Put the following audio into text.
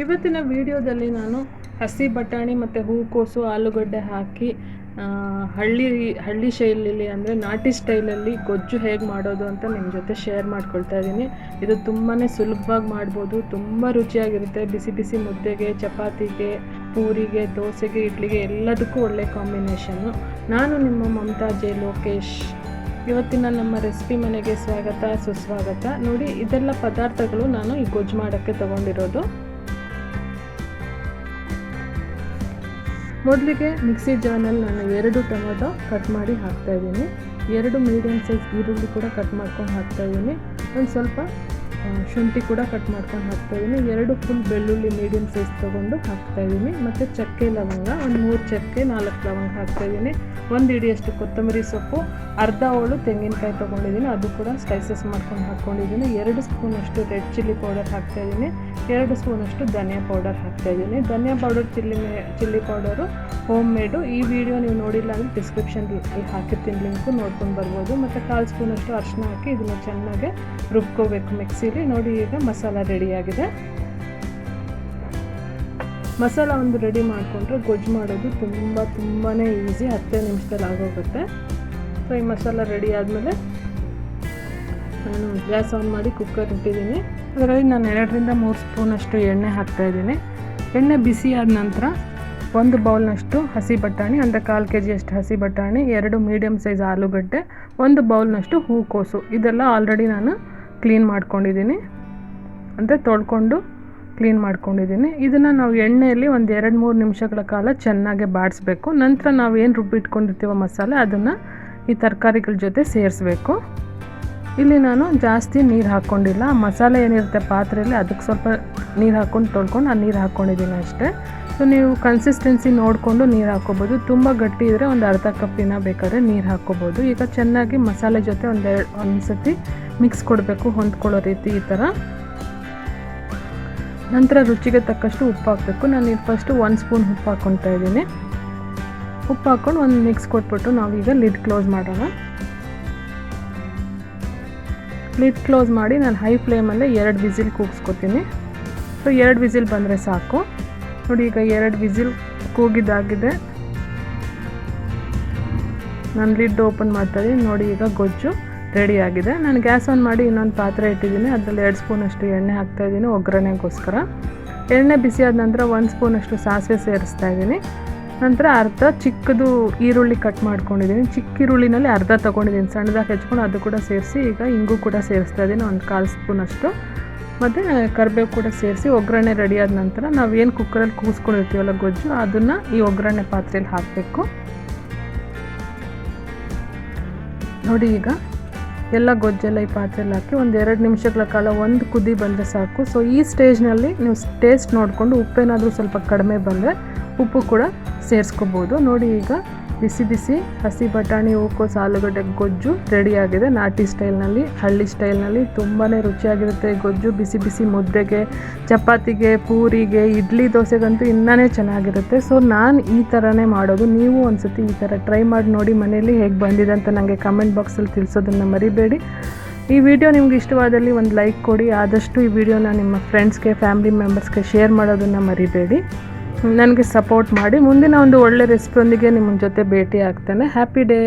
ಇವತ್ತಿನ ವಿಡಿಯೋದಲ್ಲಿ ನಾನು ಹಸಿ ಬಟಾಣಿ ಮತ್ತು ಹೂಕೋಸು ಆಲೂಗಡ್ಡೆ ಹಾಕಿ ಹಳ್ಳಿ ಶೈಲಿಯಲ್ಲಿ ಅಂದರೆ ನಾಟಿ ಸ್ಟೈಲಲ್ಲಿ ಗೊಜ್ಜು ಹೇಗೆ ಮಾಡೋದು ಅಂತ ನಿಮ್ಮ ಜೊತೆ ಶೇರ್ ಮಾಡ್ಕೊಳ್ತಾ ಇದ್ದೀನಿ. ಇದು ತುಂಬಾ ಸುಲಭವಾಗಿ ಮಾಡ್ಬೋದು, ತುಂಬ ರುಚಿಯಾಗಿರುತ್ತೆ. ಬಿಸಿ ಬಿಸಿ ಮುದ್ದೆಗೆ, ಚಪಾತಿಗೆ, ಪೂರಿಗೆ, ದೋಸೆಗೆ, ಇಡ್ಲಿಗೆ ಎಲ್ಲದಕ್ಕೂ ಒಳ್ಳೆ ಕಾಂಬಿನೇಷನ್ನು. ನಾನು ನಿಮ್ಮ ಮಮತಾ ಜೆ ಲೋಕೇಶ್. ಇವತ್ತಿನ ನಮ್ಮ ರೆಸಿಪಿ ಮನೆಗೆ ಸ್ವಾಗತ ಸುಸ್ವಾಗತ. ನೋಡಿ, ಇದೆಲ್ಲ ಪದಾರ್ಥಗಳು ನಾನು ಈ ಗೊಜ್ಜು ಮಾಡೋಕ್ಕೆ ತೊಗೊಂಡಿರೋದು. ಮೊದಲಿಗೆ ಮಿಕ್ಸಿ ಜಾರ್ನಲ್ಲಿ ನಾನು 2 ಟೊಮೊಟೊ ಕಟ್ ಮಾಡಿ ಹಾಕ್ತಾಯಿದ್ದೀನಿ. 2 ಮೀಡಿಯಮ್ ಸೈಜ್ ಈರುಳ್ಳಿ ಕೂಡ ಕಟ್ ಮಾಡ್ಕೊಂಡು ಹಾಕ್ತಾಯಿದ್ದೀನಿ. ಒಂದು ಸ್ವಲ್ಪ ಶುಂಠಿ ಕೂಡ ಕಟ್ ಮಾಡ್ಕೊಂಡು ಹಾಕ್ತಾಯಿದ್ದೀನಿ. 2 ಫುಲ್ ಬೆಳ್ಳುಳ್ಳಿ ಮೀಡಿಯಮ್ ಸೈಜ್ ತೊಗೊಂಡು ಹಾಕ್ತಾಯಿದ್ದೀನಿ. ಮತ್ತು ಚಕ್ಕೆ ಲವಂಗ, ಒಂದು 3 ಚಕ್ಕೆ 4 ಲವಂಗ ಹಾಕ್ತಾಯಿದ್ದೀನಿ. 1 ಹಿಡಿಯಷ್ಟು ಕೊತ್ತಂಬರಿ ಸೊಪ್ಪು, ಅರ್ಧ ಹೋಳು ತೆಂಗಿನಕಾಯಿ ತೊಗೊಂಡಿದ್ದೀನಿ, ಅದು ಕೂಡ ಸ್ಲೈಸಸ್ ಮಾಡ್ಕೊಂಡು ಹಾಕ್ಕೊಂಡಿದ್ದೀನಿ. 2 ಸ್ಪೂನಷ್ಟು ರೆಡ್ ಚಿಲ್ಲಿ ಪೌಡರ್ ಹಾಕ್ತಾಯಿದ್ದೀನಿ. 2 ಸ್ಪೂನಷ್ಟು ಧನಿಯಾ ಪೌಡರ್ ಹಾಕ್ತಾಯಿದ್ದೀನಿ. ಧನಿಯಾ ಪೌಡರ್, ಚಿಲ್ಲಿ ಪೌಡರು ಹೋಮ್ ಮೇಡು. ಈ ವಿಡಿಯೋ ನೀವು ನೋಡಿಲ್ಲ ಅಂದರೆ ಡಿಸ್ಕ್ರಿಪ್ಷನ್ಲಿ ಹಾಕಿರ್ತೀನಿ, ಲಿಂಕು ನೋಡ್ಕೊಂಡು ಬರ್ಬೋದು. ಮತ್ತು 1/4 ಸ್ಪೂನಷ್ಟು ಅರಿಶಿನ ಹಾಕಿ ಇದನ್ನು ಚೆನ್ನಾಗಿ ರುಬ್ಕೋಬೇಕು ಮಿಕ್ಸಿಲಿ. ನೋಡಿ, ಈಗ ಮಸಾಲ ರೆಡಿಯಾಗಿದೆ. ಮಸಾಲ ಒಂದು ರೆಡಿ ಮಾಡಿಕೊಂಡ್ರೆ ಗೊಜ್ಜು ಮಾಡೋದು ತುಂಬಾ ಈಸಿ, 10 ನಿಮಿಷದಲ್ಲಿ ಆಗೋಗುತ್ತೆ. ಸೊ ಈ ಮಸಾಲ ರೆಡಿ ಆದಮೇಲೆ ನಾನು ಗ್ಯಾಸ್ ಆನ್ ಮಾಡಿ ಕುಕ್ಕರ್ ಇಟ್ಟಿದ್ದೀನಿ. ಅದರಲ್ಲಿ ನಾನು 2ರಿಂದ 3 ಸ್ಪೂನಷ್ಟು ಎಣ್ಣೆ ಹಾಕ್ತಾಯಿದ್ದೀನಿ. ಎಣ್ಣೆ ಬಿಸಿ ಆದ ನಂತರ 1 ಬೌಲ್ನಷ್ಟು ಹಸಿ ಬಟಾಣಿ, ಅಂದರೆ 1/4 kg ಹಸಿ ಬಟಾಣಿ, 2 ಮೀಡಿಯಮ್ ಸೈಜ್ ಆಲೂಗಡ್ಡೆ, 1 ಬೌಲ್ನಷ್ಟು ಹೂಕೋಸು, ಇದೆಲ್ಲ ಆಲ್ರೆಡಿ ನಾನು ಕ್ಲೀನ್ ಮಾಡ್ಕೊಂಡಿದ್ದೀನಿ, ಅಂದರೆ ತೊಳ್ಕೊಂಡು ಕ್ಲೀನ್ ಮಾಡ್ಕೊಂಡಿದ್ದೀನಿ. ಇದನ್ನು ನಾವು ಎಣ್ಣೆಯಲ್ಲಿ ಒಂದು 2-3 ನಿಮಿಷಗಳ ಕಾಲ ಚೆನ್ನಾಗಿ ಬಾಡಿಸ್ಬೇಕು. ನಂತರ ನಾವು ಏನು ರುಬ್ಬಿಟ್ಕೊಂಡಿರ್ತೀವೋ ಮಸಾಲೆ, ಅದನ್ನು ಈ ತರಕಾರಿಗಳ ಜೊತೆ ಸೇರಿಸ್ಬೇಕು. ಇಲ್ಲಿ ನಾನು ಜಾಸ್ತಿ ನೀರು ಹಾಕ್ಕೊಂಡಿಲ್ಲ. ಮಸಾಲೆ ಏನಿರುತ್ತೆ ಪಾತ್ರೆಯಲ್ಲಿ, ಅದಕ್ಕೆ ಸ್ವಲ್ಪ ನೀರು ಹಾಕ್ಕೊಂಡು ತೊಳ್ಕೊಂಡು ಆ ನೀರು ಹಾಕ್ಕೊಂಡಿದ್ದೀನಿ ಅಷ್ಟೇ. ಸೊ ನೀವು ಕನ್ಸಿಸ್ಟೆನ್ಸಿ ನೋಡಿಕೊಂಡು ನೀರು ಹಾಕ್ಕೋಬೋದು. ತುಂಬ ಗಟ್ಟಿ ಇದ್ದರೆ ಒಂದು ಅರ್ಧ ಕಪ್ಪಿನ ಬೇಕಾದ್ರೆ ನೀರು ಹಾಕ್ಕೋಬೋದು. ಈಗ ಚೆನ್ನಾಗಿ ಮಸಾಲೆ ಜೊತೆ ಒಂದು ಸತಿ ಮಿಕ್ಸ್ ಕೊಡಬೇಕು, ಹೊಂದ್ಕೊಳ್ಳೋ ರೀತಿ ಈ ಥರ. ನಂತರ ರುಚಿಗೆ ತಕ್ಕಷ್ಟು ಉಪ್ಪು ಹಾಕಬೇಕು. ನಾನು ಇದು ಫಸ್ಟು 1 ಸ್ಪೂನ್ ಉಪ್ಪು ಹಾಕ್ಕೊತಾ ಇದ್ದೀನಿ. ಉಪ್ಪು ಹಾಕ್ಕೊಂಡು ಒಂದು ಮಿಕ್ಸ್ ಕೊಟ್ಬಿಟ್ಟು ನಾವೀಗ ಲಿಡ್ ಕ್ಲೋಸ್ ಮಾಡೋಣ. ಲಿಡ್ ಕ್ಲೋಸ್ ಮಾಡಿ ನಾನು ಹೈ ಫ್ಲೇಮಲ್ಲೇ 2 ವಿಸಿಲ್ ಕೂಗಿಸ್ಕೊತೀನಿ. ಸೊ 2 ವಿಸಿಲ್ ಬಂದರೆ ಸಾಕು. ನೋಡಿ, ಈಗ 2 ವಿಸಿಲ್ ಕೂಗಿದಾಗಿದೆ. ನಾನು ಲಿಡ್ ಓಪನ್ ಮಾಡ್ತಾಯಿದ್ದೀನಿ. ನೋಡಿ, ಈಗ ಗೊಜ್ಜು ರೆಡಿಯಾಗಿದೆ. ನಾನು ಗ್ಯಾಸ್ ಆನ್ ಮಾಡಿ ಇನ್ನೊಂದು ಪಾತ್ರೆ ಇಟ್ಟಿದ್ದೀನಿ. ಅದರಲ್ಲಿ 2 ಸ್ಪೂನಷ್ಟು ಎಣ್ಣೆ ಹಾಕ್ತಾಯಿದ್ದೀನಿ ಒಗ್ಗರಣೆಗೋಸ್ಕರ. ಎಣ್ಣೆ ಬಿಸಿ ಆದ ನಂತರ 1 ಸ್ಪೂನಷ್ಟು ಸಾಸಿವೆ ಸೇರಿಸ್ತಾ ಇದ್ದೀನಿ. ನಂತರ ಅರ್ಧ ಚಿಕ್ಕದು ಈರುಳ್ಳಿ ಕಟ್ ಮಾಡ್ಕೊಂಡಿದ್ದೀನಿ. ಚಿಕ್ಕ ಈರುಳ್ಳಿನಲ್ಲಿ ಅರ್ಧ ತೊಗೊಂಡಿದ್ದೀನಿ, ಸಣ್ಣದಾಗಿ ಹೆಚ್ಕೊಂಡು ಅದು ಕೂಡ ಸೇರಿಸಿ. ಈಗ ಇಂಗು ಕೂಡ ಸೇರಿಸ್ತಾ ಇದ್ದೀನಿ, ಒಂದು 1/4 ಸ್ಪೂನಷ್ಟು. ಮತ್ತು ಕರಿಬೇವು ಕೂಡ ಸೇರಿಸಿ ಒಗ್ಗರಣೆ ರೆಡಿಯಾದ ನಂತರ ನಾವೇನು ಕುಕ್ಕರಲ್ಲಿ ಕೂಗಿಸ್ಕೊಂಡಿರ್ತೀವಲ್ಲ ಗೊಜ್ಜು, ಅದನ್ನು ಈ ಒಗ್ಗರಣೆ ಪಾತ್ರೆಯಲ್ಲಿ ಹಾಕಬೇಕು. ನೋಡಿ, ಈಗ ಎಲ್ಲ ಗೊಜ್ಜೆಲ್ಲ ಈ ಪಾತ್ರೆಯಲ್ಲಿ ಹಾಕಿ ಒಂದು 2 ನಿಮಿಷಗಳ ಕಾಲ ಒಂದು ಕುದಿ ಬಂದರೆ ಸಾಕು. ಸೊ ಈ ಸ್ಟೇಜ್ನಲ್ಲಿ ನೀವು ಟೇಸ್ಟ್ ನೋಡಿಕೊಂಡು ಉಪ್ಪೇನಾದರೂ ಸ್ವಲ್ಪ ಕಡಿಮೆ ಬಂದರೆ ಉಪ್ಪು ಕೂಡ ಸೇರಿಸ್ಕೋಬೋದು. ನೋಡಿ, ಈಗ ಬಿಸಿ ಬಿಸಿ ಹಸಿ ಬಟಾಣಿ ಹೂಕೋಸು ಆಲೂಗಡ್ಡೆ ಗೊಜ್ಜು ರೆಡಿಯಾಗಿದೆ. ನಾಟಿ ಸ್ಟೈಲ್ನಲ್ಲಿ, ಹಳ್ಳಿ ಸ್ಟೈಲ್ನಲ್ಲಿ ತುಂಬಾ ರುಚಿಯಾಗಿರುತ್ತೆ ಗೊಜ್ಜು. ಬಿಸಿ ಬಿಸಿ ಮುದ್ದೆಗೆ, ಚಪಾತಿಗೆ, ಪೂರಿಗೆ, ಇಡ್ಲಿ, ದೋಸೆಗಂತೂ ಇನ್ನೂ ಚೆನ್ನಾಗಿರುತ್ತೆ. ಸೊ ನಾನು ಈ ಥರನೇ ಮಾಡೋದು. ನೀವು ಒಂದು ಸತಿ ಈ ಥರ ಟ್ರೈ ಮಾಡಿ ನೋಡಿ ಮನೆಯಲ್ಲಿ ಹೇಗೆ ಬಂದಿದೆ ಅಂತ ನನಗೆ ಕಮೆಂಟ್ ಬಾಕ್ಸಲ್ಲಿ ತಿಳಿಸೋದನ್ನು ಮರಿಬೇಡಿ. ಈ ವಿಡಿಯೋ ನಿಮ್ಗೆ ಇಷ್ಟವಾದಲ್ಲಿ ಒಂದು ಲೈಕ್ ಕೊಡಿ. ಆದಷ್ಟು ಈ ವಿಡಿಯೋನ ನಿಮ್ಮ ಫ್ರೆಂಡ್ಸ್ಗೆ, ಫ್ಯಾಮಿಲಿ ಮೆಂಬರ್ಸ್ಗೆ ಶೇರ್ ಮಾಡೋದನ್ನು ಮರಿಬೇಡಿ. ನನಗೆ ಸಪೋರ್ಟ್ ಮಾಡಿ. ಮುಂದಿನ ಒಂದು ಒಳ್ಳೆ ರೆಸಿಪಿಯೊಂದಿಗೆ ನಿಮ್ಮ ಜೊತೆ ಭೇಟಿ ಆಗ್ತೇನೆ. Happy day.